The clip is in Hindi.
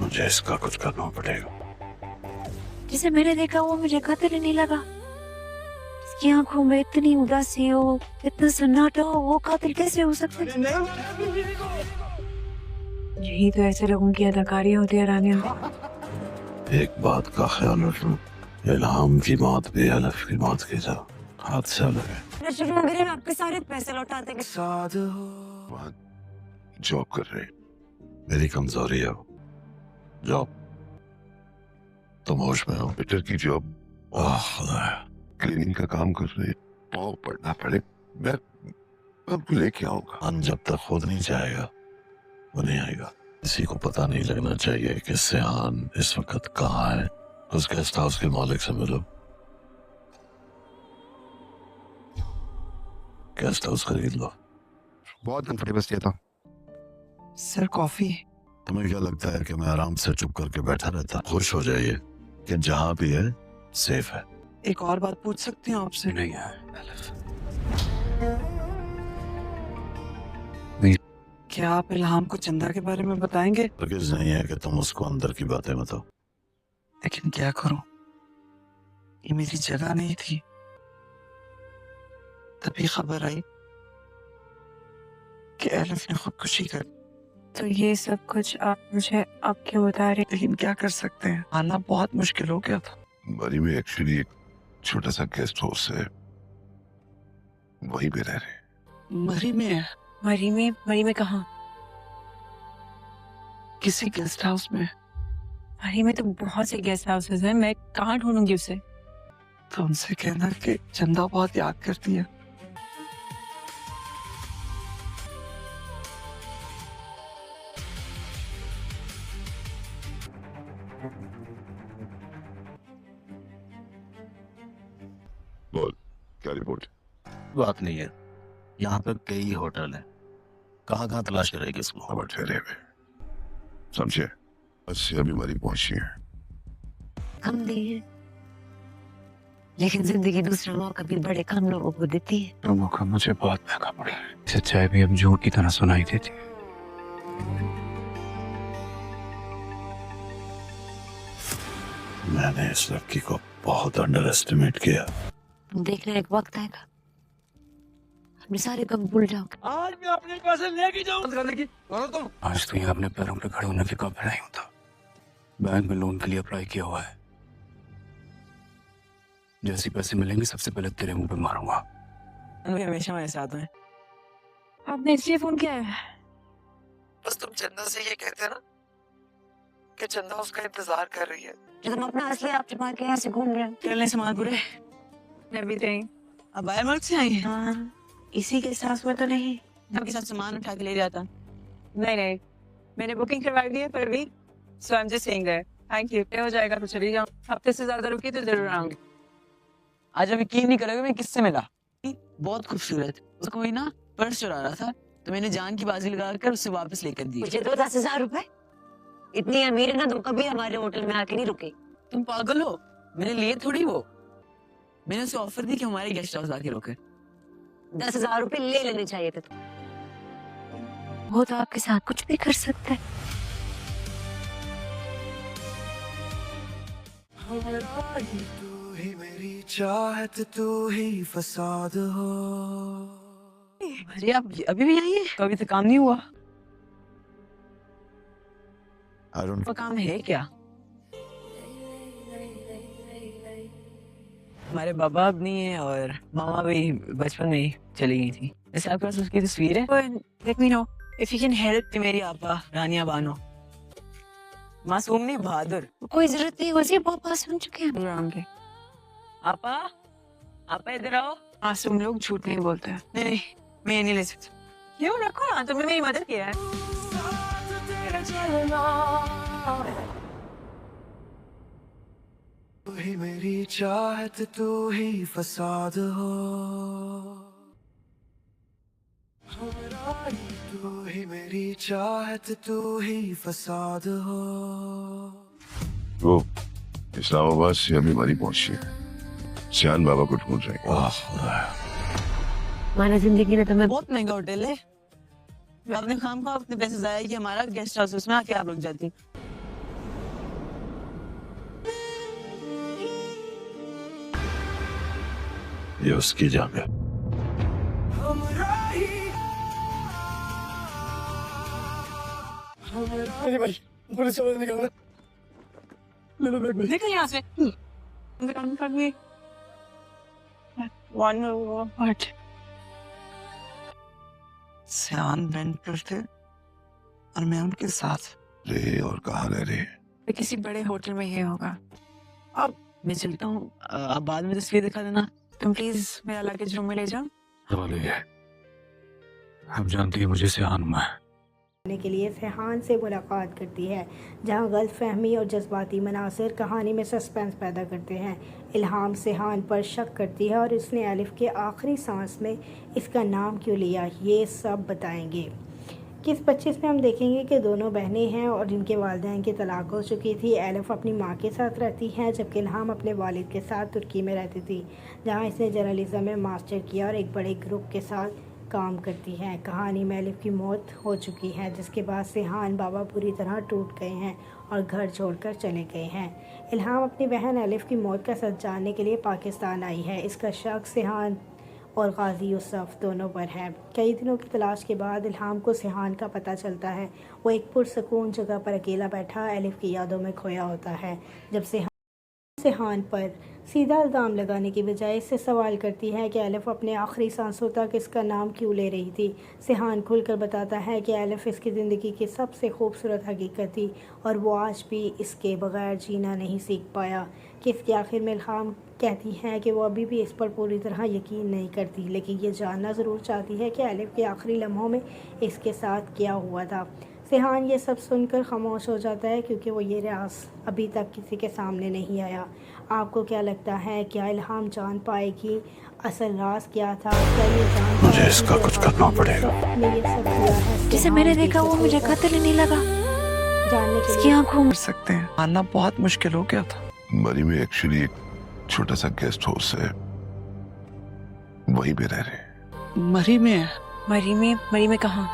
मुझे इसका कुछ करना पड़ेगा। जिसे मैंने देखा वो मुझे कातिल ही नहीं लगा। इसकी आंखों में इतनी उदासी हो, इतना सन्नाटा हो, वो कातिल कैसे हो सकता है? यही तो ऐसे लोगों की अदाकारी होती है रानिया। एक बात का ख्याल रखना, इल्हाम की मौत भी अलफ की मौत की तरह हादसा लगे। आपके सारे पैसे लौटाते वहाँ जॉब कर रही, मेरी कमजोरी है जॉब। तुम होश में हो? बेटर की जॉब क्लीनिंग का काम कर रही है, और पढ़ना पड़े। मैं आपको लेके आऊंगा। हम जब तक खुद नहीं जाएगा वो नहीं आएगा। किसी को पता नहीं लगना चाहिए कि सिहान इस वक्त कहाँ है। उस गेस्ट हाउस के मालिक से मिलो, गेस्ट हाउस खरीद लो। बहुत कंफर्टेबल स्टे था सर। कॉफी? तुम्हें क्या लगता है कि मैं आराम से चुप करके बैठा रहता? खुश हो जाइए कि जहाँ भी है सेफ है। एक और बात पूछ सकती हूँ आपसे? नहीं है। क्या आप इल्हाम को चंदा के बारे में बताएंगे? हरगिज़ नहीं है कि तुम उसको अंदर की बातें बताओ। लेकिन क्या करूं, ये मेरी जगह नहीं थी। तभी खबर आई कि एलिफ ने खुदकुशी कर। तो ये सब कुछ आप मुझे अब क्यों बता रहे? लेकिन क्या कर सकते हैं, आना बहुत मुश्किल हो गया था। मरी में एक्चुअली एक छोटा सा गेस्ट हाउस है, वहीं पे रह रहे। मरी में है? मरी में कहाँ? किसी गेस्ट हाउस में। मरी में तो बहुत से गेस्ट हाउसेस हैं, मैं कहाँ ढूंढूंगी उसे? तो उनसे कहना कि चंदा बहुत याद करती है। बोल, क्या रिपोर्ट? बात नहीं है, यहाँ पे कई होटल हैं, कहाँ कहाँ तलाश करेगी इसको? अब ठहरे हुए समझे, बस अभी मरी पहुंची है। कम नहीं है, लेकिन जिंदगी दूसरा मौका भी बड़े कम लोगों को देती है। तो मौका मुझे बहुत महंगा पड़ा है। सच्चाई भी अब झूठ की तरह सुनाई देती है। मैंने इस लड़की को बहुत अंडर एस्टिमेट किया। देखना एक वक्त आएगा, अपने सारे गम भूल जाओगे। आज मैं अपने पैसे लेके जाऊँ तुम। आज तो यहाँ अपने पैरों पे खड़े होने के काबिल नहीं होता। बैंक में लोन के लिए अप्लाई किया हुआ है, जैसे पैसे मिलेंगे सबसे पहले तेरे मुंह पे मारूंगा। अभी हमेशा मेरे साथ हैं। आपने इसलिए फोन किया है? बस तुम चंदा से ये कहते ना कि चंदा उसका इंतजार कर रही है। जो तुम अपना असली आप छुपा के यहाँ से घूम रहे हो। चलने सामान पूरे एवरीथिंग। अब बाहर मुल्क से आई है। हाँ, इसी के साथ में तो नहीं। आपके साथ सामान उठा के ले जाता। नहीं, मैंने बुकिंग करवाई दी है पर भी, so I am just saying that. Thank you. हो जाएगा तो चली जाऊँ, हफ्ते से ज्यादा रुकी तो जरूर आऊंगी। आज अब यकीन नहीं करोगे मैं किससे मिला। बहुत खूबसूरत, उसको कोई ना पर्स चुरा रहा था, तो मैंने जान की बाजी लगाकर उसे वापस लेकर दी। मुझे तो 10,000 रुपए। इतनी अमीर है ना, तुम कभी हमारे होटल में आके नहीं रुके। तुम पागल हो, मैंने लिए थोड़ी वो। मैंने उसे ऑफर दी कि हमारे गेस्ट हाउस आके रुके। 10,000 रुपए ले लेने चाहिए थे तुम। वो तो आपके साथ कुछ भी कर सकता है। तू ही मेरी चाहत, तू ही फसाद हो। अरे आप अभी भी आई है? कभी तो काम नहीं हुआ। वो काम है क्या? हमारे बाबा अब नहीं है और मामा भी बचपन में ही चली गई थी। वैसे आपके पास उसकी तस्वीर है? Let me know if you can help. मेरी आपा रानिया बानो, मासूम नहीं बहादुर। कोई जरूरत नहीं, वैसे बहुत बात सुन चुके हैं। होंगे। आपा, आपा इधर आओ। मासूम लोग झूठ नहीं बोलते हैं। नहीं, मैं नहीं ले सकती। क्यों, रखो ना, तुमने मेरी मदद किया है। तू ही मेरी चाहत, तू ही फसाद हो। तू ही मेरी चाहत, तू ही फसाद हो। वो इस्लामाबाद से अभी मरी पहुंची है, सियान बाबा को ढूंढ रहे हैं। हमारा जिंदगी ने तुम्हें बहुत महंगा होटल है। आपने खाम खा अपने पैसे जाया कि हमारा गेस्ट हाउस, उसमें आके आप रुक जाती। ये उसकी जगह। निकल यहाँ से। What? सियान रेंट पर थे और मैं उनके साथ। रे और कहाँ रह रहे? ये किसी बड़े होटल में ही होगा। मैं चलता हूँ, आप बाद में तस्वीर दिखा देना। तुम प्लीज मेरा लगेज रूम में ले जाओ। सवाल ये है, आप जानती है मुझे सिहान हुआ है। के लिए सेहान से मुलाकात करती है, जहां गलतफहमी और जज्बाती मनासिर कहानी में सस्पेंस पैदा करते हैं। इल्हाम सेहान पर शक करती है और इसने अलिफ के आखिरी सांस में इसका नाम क्यों लिया, ये सब बताएंगे। किस 25 में हम देखेंगे कि दोनों बहनें हैं और जिनके वालिदैन की तलाक हो चुकी थी। अलिफ अपनी माँ के साथ रहती है जबकि इल्हाम अपने वालिद के साथ तुर्की में रहती थी, जहाँ इसने जर्नलिज्म में मास्टर किया और एक बड़े ग्रुप के साथ काम करती हैं। कहानी में अलिफ की मौत हो चुकी है, जिसके बाद सेहान बाबा पूरी तरह टूट गए हैं और घर छोड़कर चले गए हैं। इल्हाम अपनी बहन अलिफ की मौत का सच जानने के लिए पाकिस्तान आई है। इसका शक सेहान और गाजी यूसुफ दोनों पर है। कई दिनों की तलाश के बाद इल्हाम को सेहान का पता चलता है। वो एक पुरसकून जगह पर अकेला बैठा अलिफ की यादों में खोया होता है। जब सेहान पर सीधा इल्ज़ाम लगाने की बजाय इससे सवाल करती है कि अलिफ अपने आखिरी सांसों तक इसका नाम क्यों ले रही थी। सेहान खुलकर बताता है कि अलिफ इसकी ज़िंदगी की सबसे खूबसूरत हकीकत थी और वो आज भी इसके बगैर जीना नहीं सीख पाया। कि इसके आखिर में इल्हाम कहती है कि वो अभी भी इस पर पूरी तरह यकीन नहीं करती, लेकिन ये जानना ज़रूर चाहती है कि अलिफ के आखिरी लम्हों में इसके साथ क्या हुआ था। सेहान ये सब सुनकर खामोश हो जाता है क्योंकि वो ये राज अभी तक किसी के सामने नहीं आया। आपको क्या लगता है, क्या इल्हाम जान पाएगी असल राज क्या था? क्या ये जान मुझे पाएगी इसका कि कुछ करना पड़ेगा। ने ये सब किया है? जिसे मैंने देखा वो मुझे कत्ल ही नहीं लगा। जानने के इसकी लिए आंखों में कर सकते हैं, आना बहुत मुश्किल हो गया था। मरी में एक्चुअली एक छोटा सा गेस्ट हाउस है, वहीं पे रह रहे। मरी में है। मरी में कहाँ?